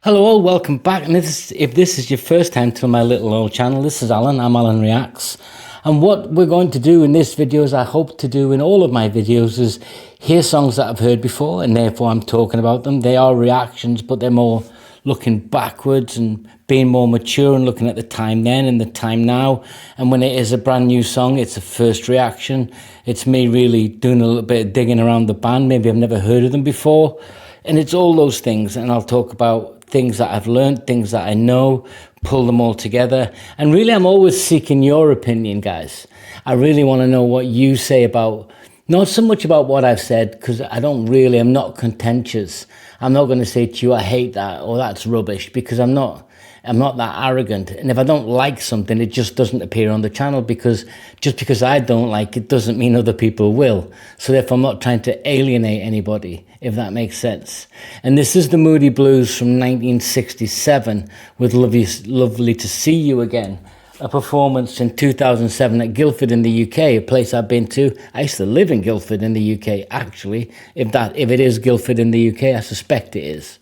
Hello all, welcome back. And if this is your first time to my little old channel, this is Alan. I'm Alan Reacts. And what we're going to do in this video, as I hope to do in all of my videos, is hear songs that I've heard before, and therefore I'm talking about them. They are reactions, but they're more looking backwards and being more mature and looking at the time then and the time now. And when it is a brand new song, it's a first reaction. It's me really doing a little bit of digging around the band. Maybe I've never heard of them before. And it's all those things. And I'll talk about things that I've learned, things that I know, pull them all together. And really, I'm always seeking your opinion, guys. I really want to know what you say about, not so much about what I've said, because I'm not contentious. I'm not going to say to you, I hate that, or that's rubbish, because I'm not that arrogant. And if I don't like something, it just doesn't appear on the channel, because just because I don't like it doesn't mean other people will. So therefore, I'm not trying to alienate anybody, if that makes sense. And this is the Moody Blues from 1967 with Lovely to See You Again, a performance in 2007 at Guildford in the UK, a place I've been to. I used to live in Guildford in the UK, actually. If it is Guildford in the UK, I suspect it is.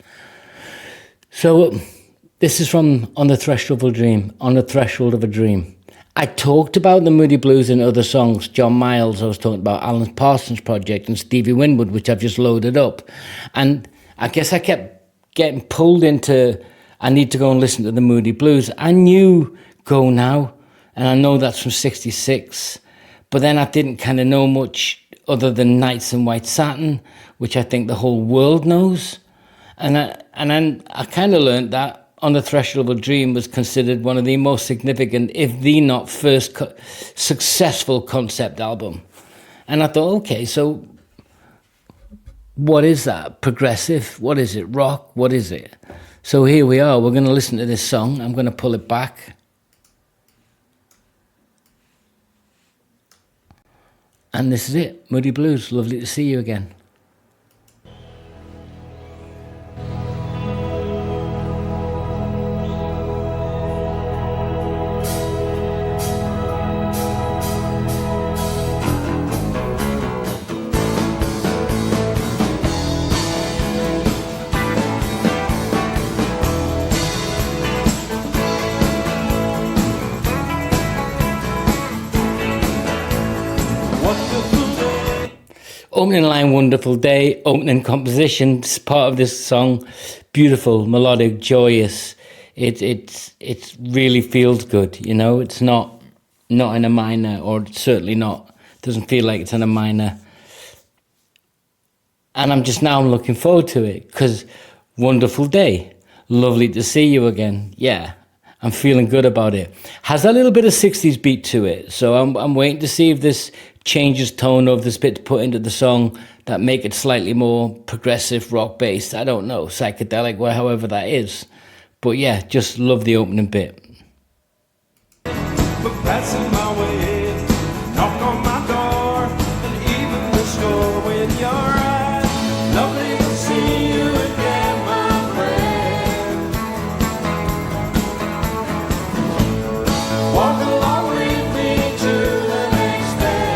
So this is from On the Threshold of a Dream, On the Threshold of a Dream. I talked about the Moody Blues in other songs. John Miles, I was talking about Alan Parsons Project, and Stevie Winwood, which I've just loaded up. And I guess I kept getting pulled into, I need to go and listen to the Moody Blues. I knew Go Now, and I know that's from 66, but then I didn't kind of know much other than Nights in White Satin, which I think the whole world knows. And then I kind of learned that On the Threshold of a Dream was considered one of the most significant, if the not first successful concept album. And I thought, okay, so what is that? Progressive? What is it? Rock? What is it? So here we are. We're going to listen to this song. I'm going to pull it back. And this is it. Moody Blues. Lovely to see you again. Opening line, wonderful day. Opening composition, part of this song, beautiful, melodic, joyous. It really feels good, you know. It's not in a minor, or certainly not. Doesn't feel like it's in a minor. And I'm looking forward to it, because wonderful day, lovely to see you again. Yeah, I'm feeling good about it. Has a little bit of 60s beat to it, so I'm waiting to see if this changes tone of this bit to put into the song that make it slightly more progressive, rock based. I don't know, psychedelic, or however that is. But yeah, just love the opening bit. But passing my way, knock on my door, and even the score with your eyes. Lovely to see you again, my friend. Walk along with me to the next bend.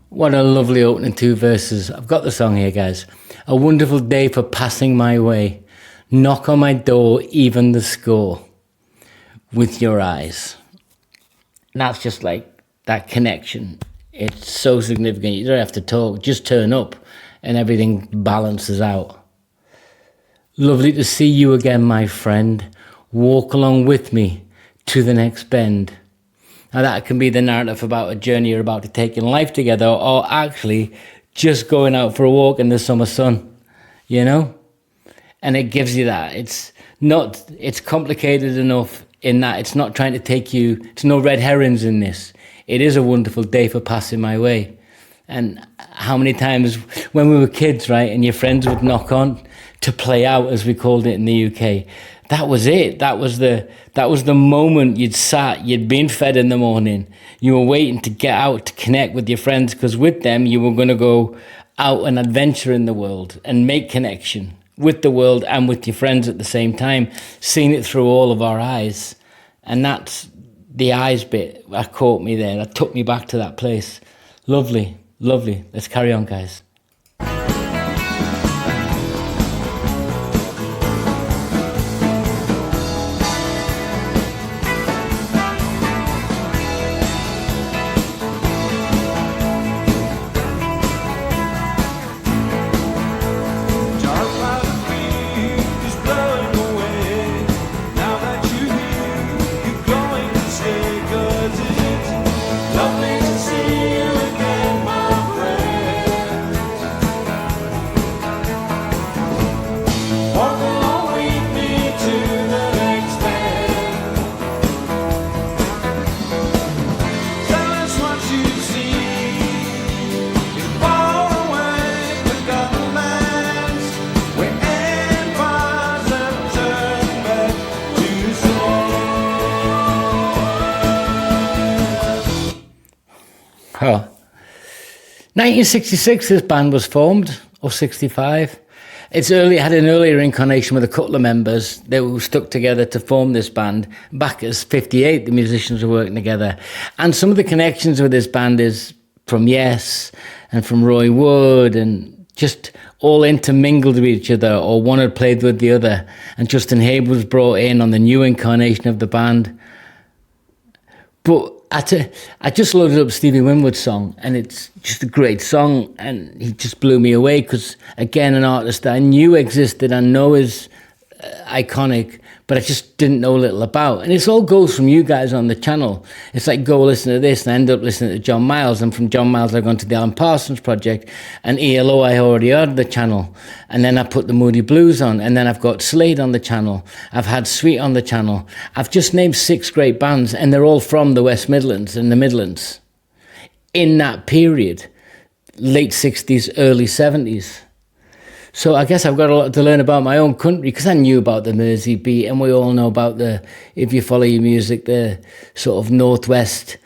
What a lovely opening two verses. I've got the song here, guys. A wonderful day for passing my way. Knock on my door, even the score with your eyes. And that's just like that connection. It's so significant. You don't have to talk, just turn up and everything balances out. Lovely to see you again, my friend. Walk along with me to the next bend. Now that can be the narrative about a journey you're about to take in life together, or actually just going out for a walk in the summer sun, you know? And it gives you that. It's complicated enough in that it's not trying to take you, there's no red herrings in this. It is a wonderful day for passing my way. And how many times when we were kids, right, and your friends would knock on to play out, as we called it in the UK, that was it. That was the moment you'd been fed in the morning. You were waiting to get out to connect with your friends, because with them you were going to go out and adventure in the world and make connection with the world and with your friends at the same time, seeing it through all of our eyes. And that's the eyes bit that caught me there. That took me back to that place. Lovely, lovely. Let's carry on, guys. Oh. 1966, this band was formed, or 65. It had an earlier incarnation with a couple of members. They were stuck together to form this band. Back as 58, the musicians were working together. And some of the connections with this band is from Yes and from Roy Wood, and just all intermingled with each other, or one had played with the other. And Justin Hayward was brought in on the new incarnation of the band. But I just loaded up Stevie Winwood's song, and it's just a great song, and he just blew me away because, again, an artist that I knew existed and know is iconic, but I just didn't know little about. And it all goes from you guys on the channel. It's like, go listen to this, and I end up listening to John Miles, and from John Miles I've gone to the Alan Parsons Project, and ELO I already heard the channel, and then I put the Moody Blues on, and then I've got Slade on the channel, I've had Sweet on the channel. I've just named 6 great bands, and they're all from the West Midlands and the Midlands in that period, late 60s, early 70s. So I guess I've got a lot to learn about my own country, because I knew about the Mersey beat, and we all know about if you follow your music, the sort of Northwest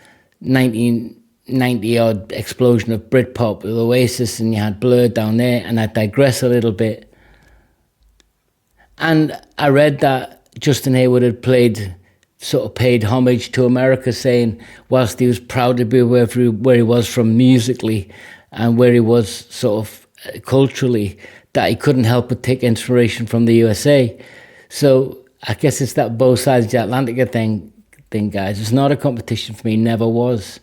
1990-odd explosion of Britpop with Oasis, and you had Blur down there, and I digress a little bit. And I read that Justin Hayward had paid homage to America, saying whilst he was proud to be where he was from musically and where he was sort of culturally, that he couldn't help but take inspiration from the USA. So I guess it's that both sides of the Atlantic thing, guys. It's not a competition for me, never was.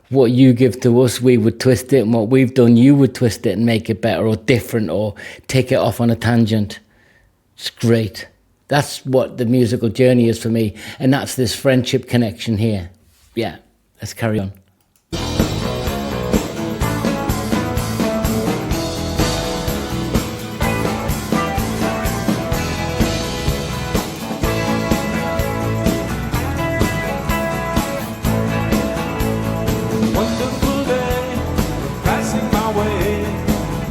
What you give to us, we would twist it, and what we've done, you would twist it and make it better or different or take it off on a tangent. It's great. That's what the musical journey is for me, and that's this friendship connection here. Yeah, let's carry on. Wonderful day, passing my way.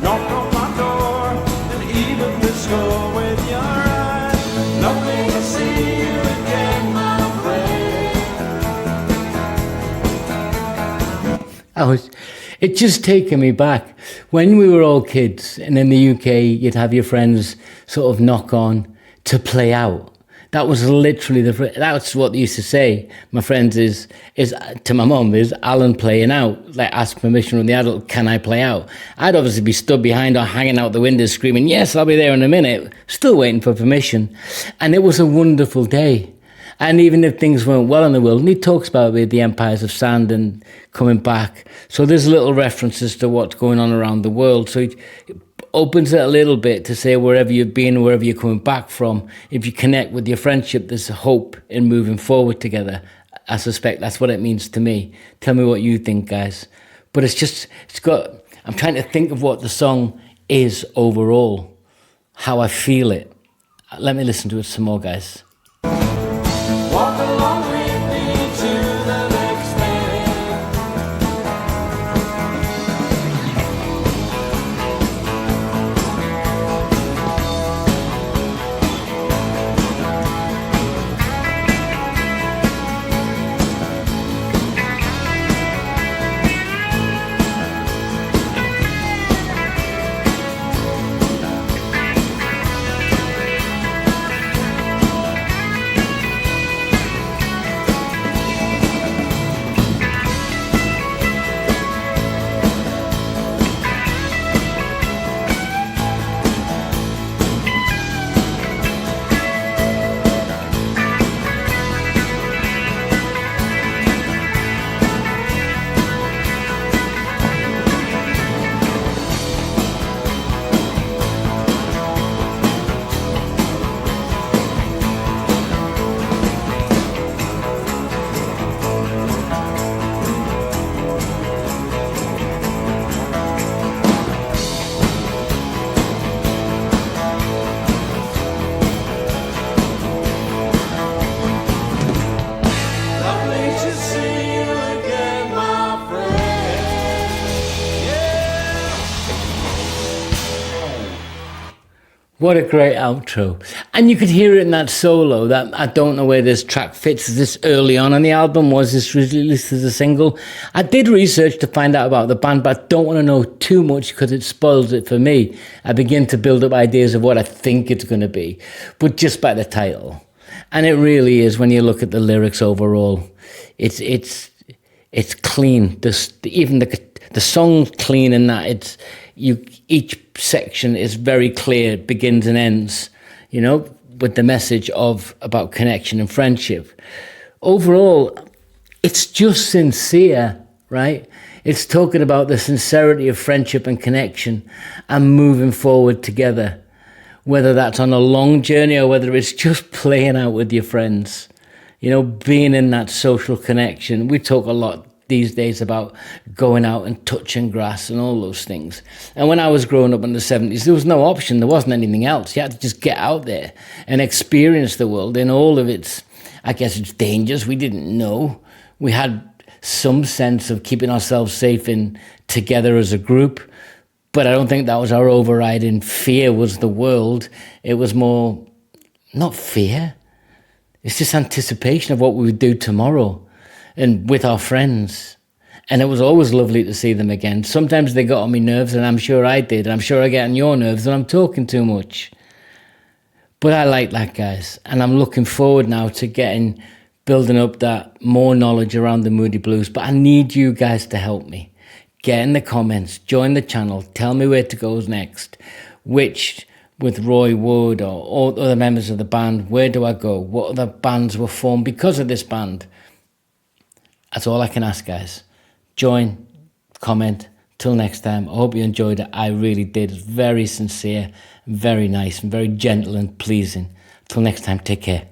Knock on my door, and even the score with your eyes. Lovely to see you again, my friend. It just taken me back when we were all kids, and in the UK you'd have your friends sort of knock on to play out. That was literally that's what they used to say. My friends is to my mum is Alan playing out, like ask permission from the adult, can I play out? I'd obviously be stood behind or hanging out the window screaming, yes, I'll be there in a minute, still waiting for permission. And it was a wonderful day. And even if things weren't well in the world, and he talks about with the Empires of Sand and coming back. So there's little references to what's going on around the world. So it opens it a little bit to say wherever you've been, wherever you're coming back from, if you connect with your friendship, there's hope in moving forward together. I suspect that's what it means to me. Tell me what you think, guys. But I'm trying to think of what the song is overall, how I feel it. Let me listen to it some more, guys. Walk along with me to the next day. What a great outro. And you could hear it in that solo. That I don't know where this track fits. This early on the album? Was this released as a single? I did research to find out about the band, but I don't want to know too much because it spoils it for me. I begin to build up ideas of what I think it's going to be, but just by the title. And it really is, when you look at the lyrics overall, it's clean. Even the song's clean in that each section is very clear, begins and ends, with the message about connection and friendship. Overall, it's just sincere, right? It's talking about the sincerity of friendship and connection and moving forward together, whether that's on a long journey or whether it's just playing out with your friends, being in that social connection. We talk a lot these days about going out and touching grass and all those things. And when I was growing up in the 70s, there was no option. There wasn't anything else. You had to just get out there and experience the world in all of its dangers. We didn't know. We had some sense of keeping ourselves safe together as a group, but I don't think that was our overriding fear was the world. It was more, not fear. It's just anticipation of what we would do tomorrow and with our friends. And it was always lovely to see them again. Sometimes they got on my nerves, and I'm sure I did. And I'm sure I get on your nerves and I'm talking too much. But I like that, guys. And I'm looking forward now to building up that more knowledge around the Moody Blues. But I need you guys to help me. Get in the comments, join the channel, tell me where to go next. With Roy Wood or all other members of the band, where do I go? What other bands were formed because of this band? That's all I can ask, guys. Join, comment. Till next time, I hope you enjoyed it. I really did. It's very sincere, very nice, and very gentle and pleasing. Till next time, take care.